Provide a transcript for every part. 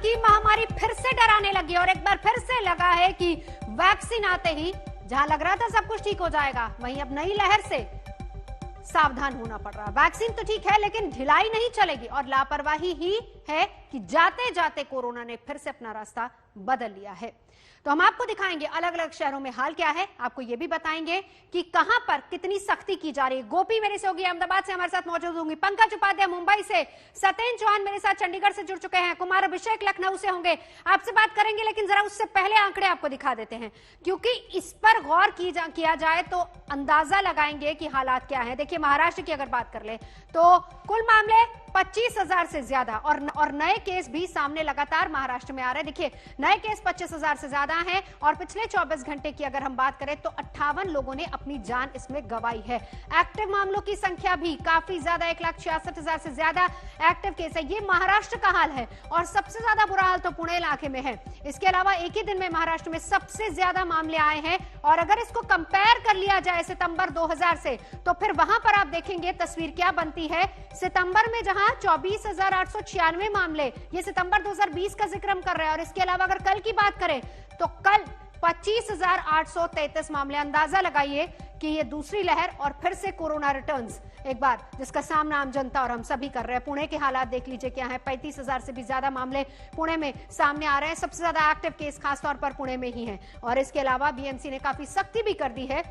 की महामारी फिर से डराने लगी और एक बार फिर से लगा है कि वैक्सीन आते ही जहां लग रहा था सब कुछ ठीक हो जाएगा, वहीं अब नई लहर से सावधान होना पड़ रहा है। वैक्सीन तो ठीक है लेकिन ढिलाई नहीं चलेगी और लापरवाही ही है कि जाते जाते कोरोना ने फिर से अपना रास्ता बदल लिया है। तो हम आपको दिखाएंगे अलग अलग शहरों में हाल क्या है, आपको यह भी बताएंगे कि कहां पर कितनी सख्ती की जा रही है। गोपी मेरे से होगी अहमदाबाद से, हमारे साथ मौजूद होंगी पंकज उपाध्याय मुंबई से, सत्येंद्र चौहान मेरे साथ चंडीगढ़ से जुड़ चुके हैं, कुमार अभिषेक लखनऊ से होंगे, आपसे बात करेंगे। लेकिन जरा उससे पहले आंकड़े आपको दिखा देते हैं क्योंकि इस पर गौर किया जाए तो अंदाजा लगाएंगे कि हालात क्या है। देखिए महाराष्ट्र की अगर बात कर ले तो कुल मामले 25,000 से ज्यादा और नए केस भी सामने लगातार महाराष्ट्र में आ रहे हैं। देखिए नए केस 25,000 से ज्यादा हैं और पिछले 24 घंटे की अगर हम बात करें तो 58 लोगों ने अपनी जान इसमें गंवाई है। एक्टिव मामलों की संख्या भी काफी ज्यादा, 1,66,000 से ज्यादा एक्टिव केस है। ये महाराष्ट्र का हाल है और सबसे ज्यादा बुरा हाल तो पुणे इलाके में है। इसके अलावा एक ही दिन में महाराष्ट्र में सबसे ज्यादा मामले आए हैं और अगर इसको कंपेयर कर लिया जाए सितंबर 2000 से तो फिर वहां पर आप देखेंगे तस्वीर क्या बनती है। सितंबर में जहां 24,896 मामले, ये सितंबर 2020 का जिक्र हम कर रहे हैं और इसके अलावा अगर कल की बात करें तो कल 25,833 मामले। अंदाजा लगाइए कि ये दूसरी लहर और फिर से कोरोना रिटर्न्स एक बार जिसका सामना आम जनता और हम सभी कर रहे हैं। पुणे के हालात देख लीजिए क्या है, 35,000 से भी ज्यादा मामले पुणे में सामने आ रहे हैं। सबसे ज्यादा एक्टिव केस खासतौर पर पुणे में ही है और इसके अलावा बीएमसी ने काफी सख्ती भी कर दी है।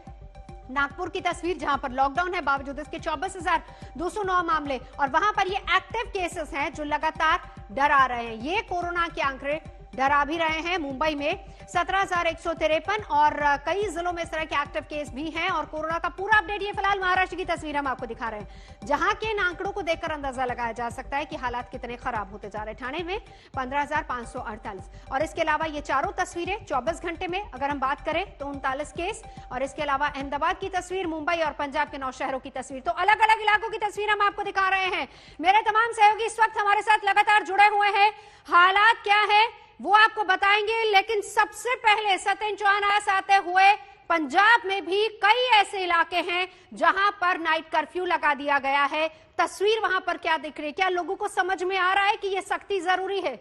नागपुर की तस्वीर जहां पर लॉकडाउन है बावजूद इसके 24,209 मामले और वहां पर ये एक्टिव केसेस हैं जो लगातार डरा रहे हैं। ये कोरोना के आंकड़े डरा भी रहे हैं। मुंबई में 17,153 और कई जिलों में इस तरह के एक्टिव केस भी हैं और कोरोना का पूरा अपडेट ये फिलहाल महाराष्ट्र की तस्वीर हम आपको दिखा रहे हैं जहां के इन आंकड़ों को देखकर अंदाजा लगाया जा सकता है कि हालात कितने खराब होते जा रहे हैं। ठाणे में 15,548 और इसके अलावा ये चारों तस्वीरें 24 घंटे में अगर हम बात करें तो 39 केस और इसके अलावा अहमदाबाद की तस्वीर, मुंबई और पंजाब के 9 शहरों की तस्वीर। तो अलग अलग इलाकों की तस्वीर हम आपको दिखा रहे हैं। मेरे तमाम सहयोगी इस वक्त हमारे साथ लगातार जुड़े हुए हैं। हालात क्या है वो आपको बताएंगे लेकिन सबसे पहले सत्येंद्र चौहान आते हुए पंजाब में भी कई ऐसे इलाके हैं जहां पर नाइट कर्फ्यू लगा दिया गया है। तस्वीर वहां पर क्या दिख रही है, क्या लोगों को समझ में आ रहा है कि यह सख्ती जरूरी है?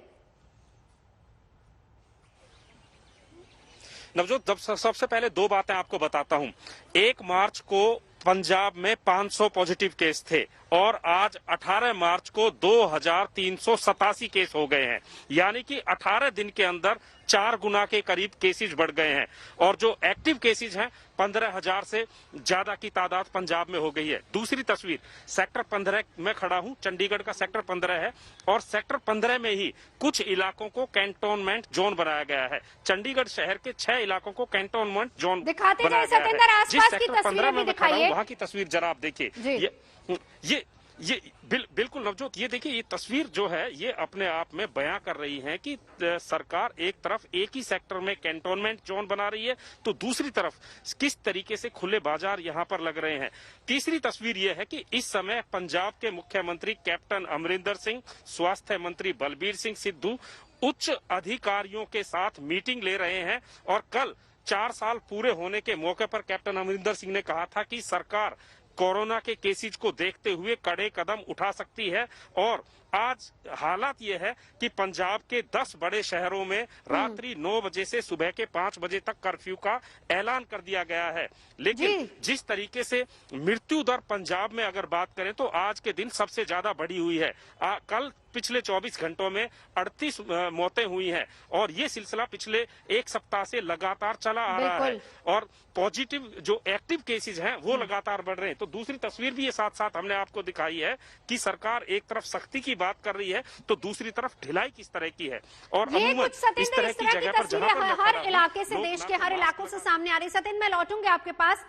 नवजोत, सबसे पहले दो बातें आपको बताता हूं। 1 मार्च को पंजाब में 500 पॉजिटिव केस थे और आज 18 मार्च को 2,387 केस हो गए हैं, यानी कि 18 दिन के अंदर 4 गुना के करीब केसेज बढ़ गए हैं और जो एक्टिव केसेज हैं 15,000 से ज्यादा की तादाद पंजाब में हो गई है। दूसरी तस्वीर सेक्टर 15 में खड़ा हूं, चंडीगढ़ का सेक्टर 15 है और सेक्टर 15 में ही कुछ इलाकों को कैंटोनमेंट जोन बनाया गया है। चंडीगढ़ शहर के 6 इलाकों को कैंटोनमेंट जोन बनाया गया है। जिस सेक्टर 15 में मैं खड़ा हूं वहां की तस्वीर जरा आप देखिए। ये बिल्कुल नवजोत, ये देखिए ये तस्वीर जो है ये अपने आप में बयां कर रही है कि सरकार एक तरफ एक ही सेक्टर में कैंटोनमेंट जोन बना रही है तो दूसरी तरफ किस तरीके से खुले बाजार यहां पर लग रहे हैं। तीसरी तस्वीर ये है कि इस समय पंजाब के मुख्यमंत्री कैप्टन अमरिंदर सिंह, स्वास्थ्य मंत्री बलबीर सिंह सिद्धू उच्च अधिकारियों के साथ मीटिंग ले रहे हैं और कल 4 साल पूरे होने के मौके पर कैप्टन अमरिंदर सिंह ने कहा था कि सरकार कोरोना के केसेज को देखते हुए कड़े कदम उठा सकती है और आज हालात ये है कि पंजाब के 10 बड़े शहरों में रात्रि 9 बजे से सुबह के 5 बजे तक कर्फ्यू का ऐलान कर दिया गया है। लेकिन जिस तरीके से मृत्यु दर पंजाब में अगर बात करें तो आज के दिन सबसे ज्यादा बढ़ी हुई है। कल पिछले 24 घंटों में 38 मौतें हुई हैं और ये सिलसिला पिछले 1 सप्ताह से लगातार चला आ रहा है और पॉजिटिव जो एक्टिव केसेज हैं वो लगातार बढ़ रहे हैं। तो दूसरी तस्वीर भी ये साथ साथ हमने आपको दिखाई है कि सरकार एक तरफ सख्ती की बात कर रही है तो दूसरी तरफ ढिलाई किस तरह की है और अमूमन इस तरह की जगह पर जहां पर हर इलाके से, देश के हर इलाकों से सामने आ रही। सत्येंद्र, मैं लौटूंगी आपके पास।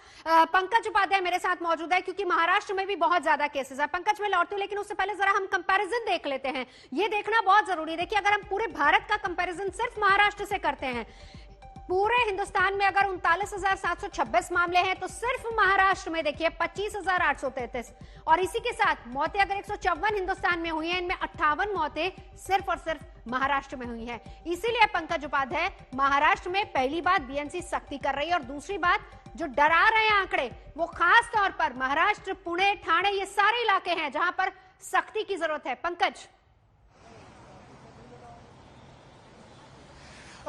पंकज उपाध्याय मेरे साथ मौजूद है क्योंकि महाराष्ट्र में भी बहुत ज्यादा केसेस है। पंकज, मैं लौटती हूँ लेकिन उससे पहले जरा हम कंपैरिजन देख लेते हैं। ये देखना बहुत जरूरी है। देखिए अगर हम पूरे भारत का कंपैरिजन सिर्फ महाराष्ट्र से करते हैं, पूरे हिंदुस्तान में अगर 39,726 मामले हैं तो सिर्फ महाराष्ट्र में देखिए 25,833 और इसी के साथ मौतें अगर 154 हिंदुस्तान में हुई हैं, इनमें 58 मौतें सिर्फ और सिर्फ महाराष्ट्र में हुई हैं। इसीलिए पंकज उपाध्याय, महाराष्ट्र में पहली बात बीएमसी सख्ती कर रही है और दूसरी बात जो डरा रहे हैं आंकड़े वो खास तौर पर महाराष्ट्र, पुणे, ठाणे ये सारे इलाके हैं जहां पर सख्ती की जरूरत है। पंकज,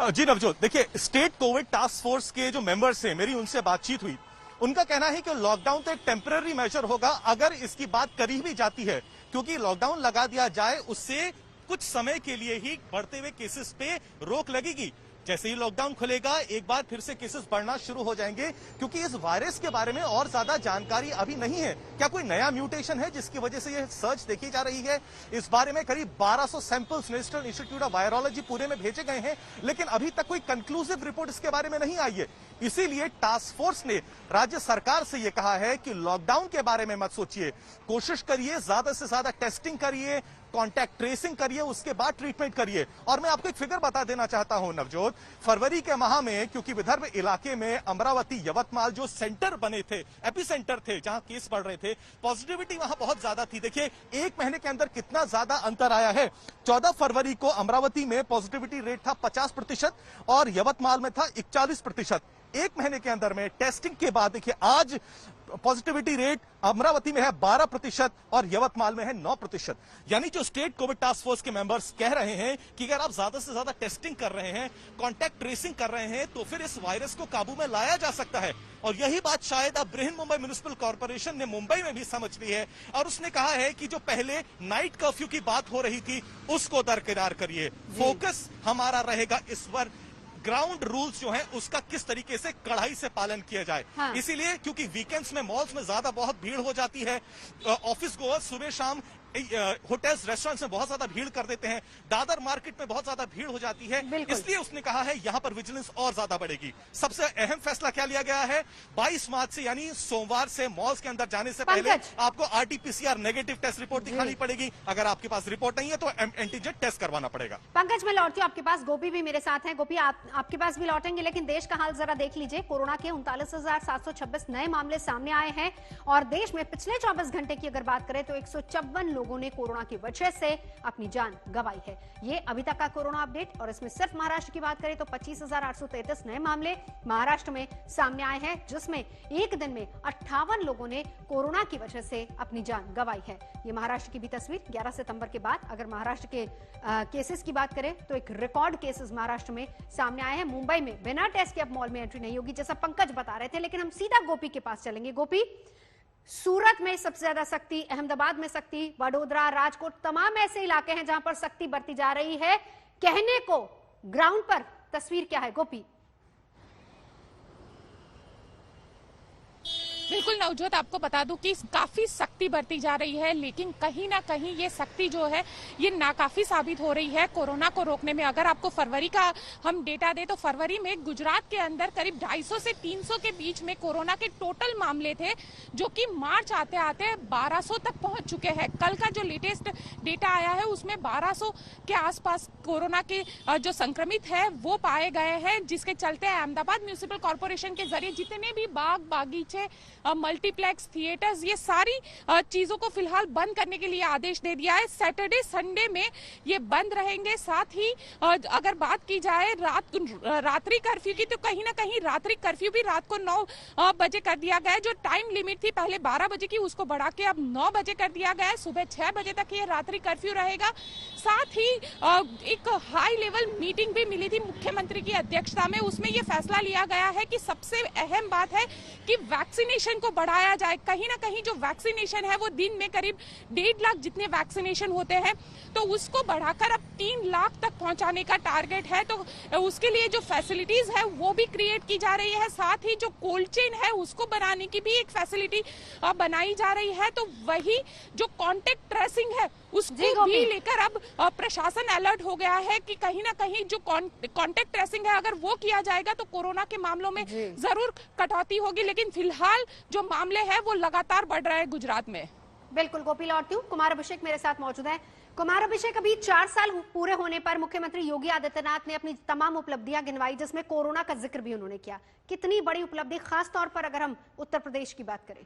जी नवजोत, देखिए स्टेट कोविड टास्क फोर्स के जो मेंबर्स हैं, मेरी उनसे बातचीत हुई। उनका कहना है कि लॉकडाउन तो एक टेम्पररी मेजर होगा अगर इसकी बात करी भी जाती है, क्योंकि लॉकडाउन लगा दिया जाए उससे कुछ समय के लिए ही बढ़ते हुए केसेस पे रोक लगेगी। जैसे ही लॉकडाउन खुलेगा एक बार फिर से केसेस बढ़ना शुरू हो जाएंगे, क्योंकि इस वायरस के बारे में और ज्यादा जानकारी अभी नहीं है। क्या कोई नया म्यूटेशन है जिसकी वजह से ये सर्च देखी जा रही है? इस बारे में करीब 1200 samples national institute of virology Pune में भेजे गए हैं, लेकिन अभी तक कोई कंक्लूसिव रिपोर्ट इसके बारे में नहीं आई है। इसीलिए टास्क फोर्स ने राज्य सरकार से यह कहा है कि लॉकडाउन के बारे में मत सोचिए, कोशिश करिए, ज्यादा से ज्यादा टेस्टिंग करिए, कॉन्टैक्ट ट्रेसिंग करिए, उसके बाद ट्रीटमेंट करिए। और मैं आपको एक फिगर बता देना चाहता हूं नवजोत, फरवरी के माह में क्योंकि विदर्भ इलाके में अमरावती, यवतमाल जो सेंटर बने थे, एपिसेंटर थे जहां केस बढ़ रहे थे, पॉजिटिविटी वहां बहुत ज्यादा थी। देखिए एक महीने के अंदर कितना ज्यादा अंतर आया है। 14 फरवरी को अमरावती में पॉजिटिविटी रेट था 50% और यवतमाल में था 41%। एक महीने के अंदर में टेस्टिंग के बाद देखिए आज पॉजिटिविटी रेट अमरावती में है 12% और यवतमाल में है 9%। यानी जो स्टेट कोविड टास्क फोर्स के मेंबर्स कह रहे हैं कि अगर आप ज्यादा से ज्यादा टेस्टिंग कर रहे हैं, कॉन्टैक्ट ट्रेसिंग कर रहे हैं, तो फिर इस वायरस को काबू में लाया जा सकता है। और यही बात शायद अब बृहन मुंबई म्युनिसिपल कॉर्पोरेशन ने मुंबई में भी समझ ली है और उसने कहा है कि जो पहले नाइट कर्फ्यू की बात हो रही थी उसको दरकिनार करिए। फोकस हमारा रहेगा इस पर ग्राउंड रूल्स जो है उसका किस तरीके से कड़ाई से पालन किया जाए। हाँ। इसीलिए क्योंकि वीकेंड्स में मॉल्स में ज्यादा बहुत भीड़ हो जाती है, ऑफिस गोअर्स सुबह शाम होटल्स रेस्टोरेंट्स में बहुत ज्यादा भीड़ कर देते हैं, दादर मार्केट में बहुत ज्यादा भीड़ हो जाती है, इसलिए उसने कहा है यहां पर विजिलेंस और ज्यादा बढ़ेगी। सबसे अहम फैसला क्या लिया गया है, 22 मार्च से यानी सोमवार से मॉल्स के अंदर जाने से पहले आपको आरटीपीसीआर नेगेटिव टेस्ट रिपोर्ट दिखानी पड़ेगी। अगर आपके पास रिपोर्ट नहीं है तो एंटीजन टेस्ट करवाना पड़ेगा। पंकज, मैं लौटती हूँ आपके पास, गोपी भी मेरे साथ है। गोपी, आपके पास भी लौटेंगे, लेकिन देश का हाल जरा देख लीजिए। कोरोना के 39,726 नए मामले सामने आए हैं और देश में पिछले 24 घंटे की अगर बात करें तो 154 लोगों ने कोरोना की वजह से अपनी जान गंवाई है। ये अभी तक का कोरोना अपडेट, और इसमें सिर्फ महाराष्ट्र की बात करें तो 25,833 नए मामले महाराष्ट्र में सामने आए हैं, जिसमें एक दिन में 58 लोगों ने कोरोना की वजह से अपनी जान गंवाई है। ये महाराष्ट्र की भी तस्वीर 11 सितंबर के बाद अगर महाराष्ट्र के केसेस की बात करें तो एक रिकॉर्ड केसेस महाराष्ट्र में सामने आए हैं। मुंबई में बिना टेस्ट के अब मॉल में एंट्री नहीं होगी, जैसा पंकज बता रहे थे। लेकिन हम सीधा गोपी के पास चलेंगे। गोपी, सूरत में सबसे ज्यादा सख्ती, अहमदाबाद में सख्ती, वडोदरा, राजकोट, तमाम ऐसे इलाके हैं जहां पर सख्ती बरती जा रही है। कहने को ग्राउंड पर तस्वीर क्या है गोपी? बिल्कुल नवजोत, आपको बता दूं कि काफी सख्ती बरती जा रही है, लेकिन कहीं ना कहीं ये सख्ती जो है ये नाकाफी साबित हो रही है कोरोना को रोकने में। अगर आपको फरवरी का हम डेटा दें तो फरवरी में गुजरात के अंदर करीब 250 से 300 के बीच में कोरोना के टोटल मामले थे, जो कि मार्च आते आते 1200 तक पहुंच चुके हैं। कल का जो लेटेस्ट डेटा आया है उसमें 1200 के आसपास कोरोना के जो संक्रमित है वो पाए गए हैं, जिसके चलते अहमदाबाद म्युनिसिपल कॉर्पोरेशन के जरिए जितने भी बाग बागीचे, मल्टीप्लेक्स, थिएटर्स, ये सारी चीजों को फिलहाल बंद करने के लिए आदेश दे दिया है। सैटरडे संडे में ये बंद रहेंगे। साथ ही अगर बात की जाए रात्रि कर्फ्यू की, तो कहीं ना कहीं रात्रि कर्फ्यू भी रात को 9 बजे कर दिया गया है। जो टाइम लिमिट थी पहले 12 बजे की, उसको बढ़ा के अब 9 बजे कर दिया गया है। सुबह 6 बजे तक ये रात्रि कर्फ्यू रहेगा। साथ ही एक हाई लेवल मीटिंग भी मिली थी मुख्यमंत्री की अध्यक्षता में, उसमें ये फैसला लिया गया है कि सबसे अहम बात है कि वैक्सीनेशन को बढ़ाया जाए। कहीं ना कहीं जो वैक्सीनेशन है वो दिन में करीब 1.5 लाख जितने वैक्सीनेशन होते हैं, तो उसको बढ़ाकर अब 3 लाख तक पहुंचाने का टारगेट है। तो उसके लिए जो फैसिलिटीज है वो भी क्रिएट की जा रही है। साथ ही जो कोल्ड चेन है उसको बनाने की भी एक फैसिलिटी बनाई जा रही है। तो वही जो कॉन्टेक्ट ट्रेसिंग है उसको भी लेकर अब प्रशासन अलर्ट हो गया है कि कहीं ना कहीं जो कॉन्टेक्ट ट्रेसिंग है अगर वो किया जाएगा तो कोरोना के मामलों में जरूर कटौती होगी। लेकिन फिलहाल जो मामले हैं वो लगातार बढ़ रहे हैं गुजरात में। बिल्कुल गोपी, लौटती हूं। कुमार अभिषेक मेरे साथ मौजूद है। कुमार अभिषेक, अभी 4 साल पूरे होने पर मुख्यमंत्री योगी आदित्यनाथ ने अपनी तमाम उपलब्धियां गिनवाई, जिसमें कोरोना का जिक्र भी उन्होंने किया। कितनी बड़ी उपलब्धि, खास तौर पर अगर हम उत्तर प्रदेश की बात करें?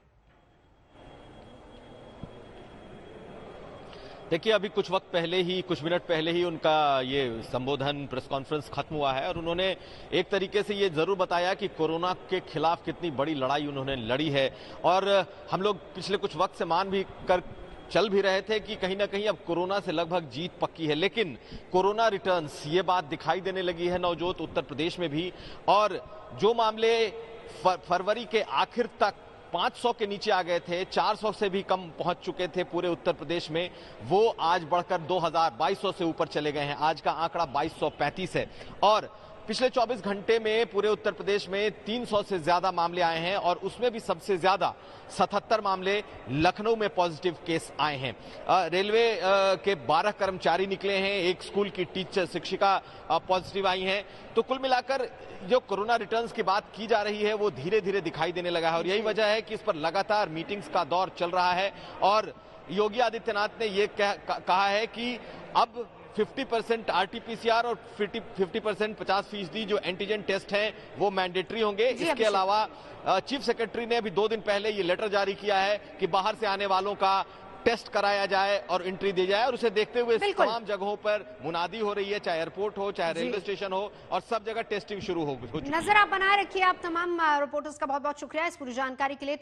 देखिए, अभी कुछ वक्त पहले ही, कुछ मिनट पहले ही उनका ये संबोधन, प्रेस कॉन्फ्रेंस खत्म हुआ है और उन्होंने एक तरीके से ये जरूर बताया कि कोरोना के खिलाफ कितनी बड़ी लड़ाई उन्होंने लड़ी है। और हम लोग पिछले कुछ वक्त से मान भी कर चल भी रहे थे कि कहीं ना कहीं अब कोरोना से लगभग जीत पक्की है, लेकिन कोरोना रिटर्न्स ये बात दिखाई देने लगी है नवजोत उत्तर प्रदेश में भी। और जो मामले फरवरी के आखिर तक 500 के नीचे आ गए थे, 400 से भी कम पहुंच चुके थे पूरे उत्तर प्रदेश में, वो आज बढ़कर 2200 से ऊपर चले गए हैं। आज का आंकड़ा 2235 है और पिछले 24 घंटे में पूरे उत्तर प्रदेश में 300 से ज्यादा मामले आए हैं और उसमें भी सबसे ज्यादा 77 मामले लखनऊ में पॉजिटिव केस आए हैं। रेलवे के 12 कर्मचारी निकले हैं, एक स्कूल की टीचर शिक्षिका पॉजिटिव आई हैं। तो कुल मिलाकर जो कोरोना रिटर्न्स की बात की जा रही है वो धीरे धीरे दिखाई देने लगा है और यही वजह है कि इस पर लगातार मीटिंग्स का दौर चल रहा है। और योगी आदित्यनाथ ने ये कहा है कि अब 50% RT-PCR और 50% 50% जो एंटीजन टेस्ट हैं वो मैंडेटरी होंगे। इसके अलावा चीफ सेक्रेटरी ने अभी 2 दिन पहले ये लेटर जारी किया है कि बाहर से आने वालों का टेस्ट कराया जाए और एंट्री दी जाए और उसे देखते हुए तमाम जगहों पर मुनादी हो रही है, चाहे एयरपोर्ट हो चाहे रेलवे स्टेशन हो, और सब जगह टेस्टिंग शुरू हो चुकी है। नजर आप बनाए रखिए। आप तमाम रिपोर्टर्स का बहुत बहुत शुक्रिया इस पूरी जानकारी के लिए।